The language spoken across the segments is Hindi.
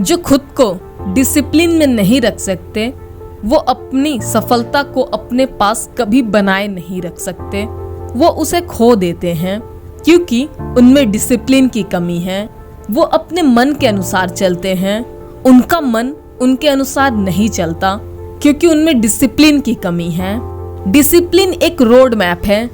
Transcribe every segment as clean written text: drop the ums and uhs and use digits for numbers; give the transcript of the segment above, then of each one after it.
जो खुद को डिसिप्लिन में नहीं रख सकते वो अपनी सफलता को अपने पास कभी बनाए नहीं रख सकते। वो उसे खो देते हैं क्योंकि उनमें डिसिप्लिन की कमी है। वो अपने मन के अनुसार चलते हैं, उनका मन उनके अनुसार नहीं चलता क्योंकि उनमें डिसिप्लिन की कमी है। डिसिप्लिन एक रोड मैप है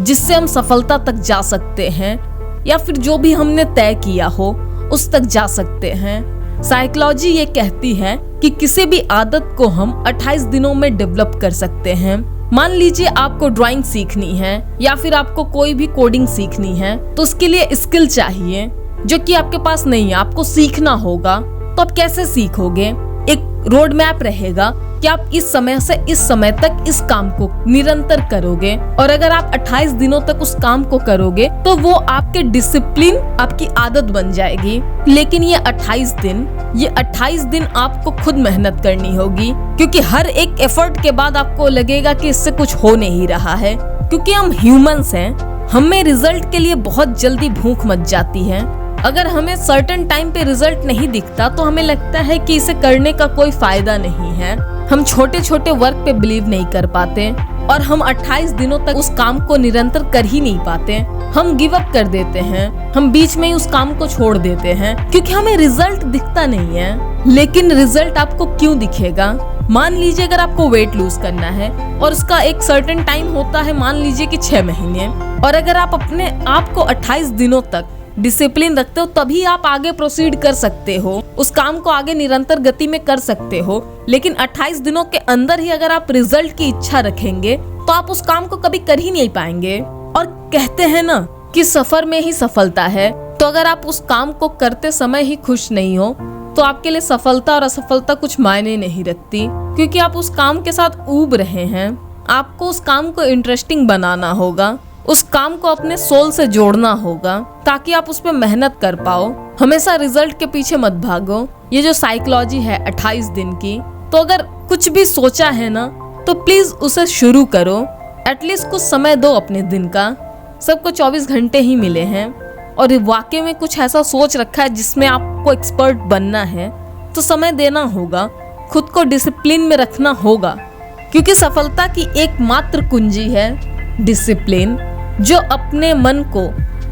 जिससे हम सफलता तक जा सकते हैं या फिर जो भी हमने तय किया हो उस तक जा सकते हैं। साइकोलॉजी ये कहती है कि किसी भी आदत को हम 28 दिनों में डेवलप कर सकते हैं। मान लीजिए आपको ड्राइंग सीखनी है या फिर आपको कोई भी कोडिंग सीखनी है, तो उसके लिए स्किल चाहिए जो कि आपके पास नहीं है, आपको सीखना होगा। तो आप कैसे सीखोगे? एक रोड मैप रहेगा कि आप इस समय से इस समय तक इस काम को निरंतर करोगे और अगर आप 28 दिनों तक उस काम को करोगे तो वो आपके डिसिप्लिन, आपकी आदत बन जाएगी। लेकिन ये 28 दिन आपको खुद मेहनत करनी होगी क्योंकि हर एक एफर्ट के बाद आपको लगेगा कि इससे कुछ हो नहीं रहा है। क्योंकि हम ह्यूमंस हैं, हमें रिजल्ट के लिए बहुत जल्दी भूख मच जाती है। अगर हमें सर्टेन टाइम पे रिजल्ट नहीं दिखता तो हमें लगता है कि इसे करने का कोई फायदा नहीं है। हम छोटे छोटे वर्क पे बिलीव नहीं कर पाते और हम 28 दिनों तक उस काम को निरंतर कर ही नहीं पाते। हम गिव अप कर देते हैं, हम बीच में ही उस काम को छोड़ देते हैं क्योंकि हमें रिजल्ट दिखता नहीं है। लेकिन रिजल्ट आपको क्यों दिखेगा? मान लीजिए अगर आपको वेट लूज करना है और उसका एक सर्टेन टाइम होता है, मान लीजिए कि 6 महीने, और अगर आप अपने आप को 28 दिनों तक डिसिप्लिन रखते हो तभी आप आगे प्रोसीड कर सकते हो, उस काम को आगे निरंतर गति में कर सकते हो। लेकिन 28 दिनों के अंदर ही अगर आप रिजल्ट की इच्छा रखेंगे तो आप उस काम को कभी कर ही नहीं पाएंगे। और कहते हैं ना कि सफर में ही सफलता है, तो अगर आप उस काम को करते समय ही खुश नहीं हो तो आपके लिए सफलता और असफलता कुछ मायने नहीं रखती, क्योंकि आप उस काम के साथ ऊब रहे हैं। आपको उस काम को इंटरेस्टिंग बनाना होगा, उस काम को अपने सोल से जोड़ना होगा ताकि आप उस पर मेहनत कर पाओ। हमेशा रिजल्ट के पीछे मत भागो। ये जो साइकोलॉजी है 28 दिन की, तो अगर कुछ भी सोचा है ना तो प्लीज उसे शुरू करो। एटलीस्ट कुछ समय दो अपने दिन का। सबको 24 घंटे ही मिले हैं और वाकई में कुछ ऐसा सोच रखा है जिसमें आपको एक्सपर्ट बनना है तो समय देना होगा, खुद को डिसिप्लिन में रखना होगा। क्योंकि सफलता की एकमात्र कुंजी है डिसिप्लिन। जो अपने मन को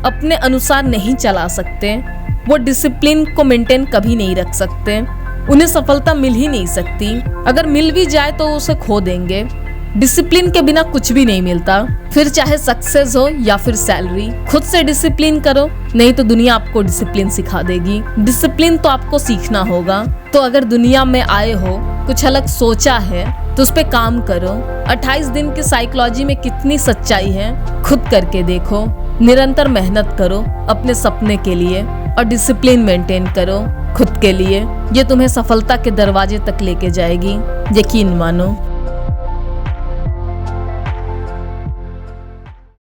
अपने अनुसार नहीं चला सकते वो डिसिप्लिन को मेंटेन कभी नहीं रख सकते, उन्हें सफलता मिल ही नहीं सकती। अगर मिल भी जाए तो उसे खो देंगे। डिसिप्लिन के बिना कुछ भी नहीं मिलता, फिर चाहे सक्सेस हो या फिर सैलरी। खुद से डिसिप्लिन करो, नहीं तो दुनिया आपको डिसिप्लिन सिखा देगी। डिसिप्लिन तो आपको सीखना होगा। तो अगर दुनिया में आए हो, कुछ अलग सोचा है तो उस पे काम करो। 28 दिन की साइकोलॉजी में कितनी सच्चाई है खुद करके देखो। निरंतर मेहनत करो अपने सपने के लिए और डिसिप्लिन मेंटेन करो खुद के लिए। ये तुम्हें सफलता के दरवाजे तक लेके जाएगी, यकीन मानो।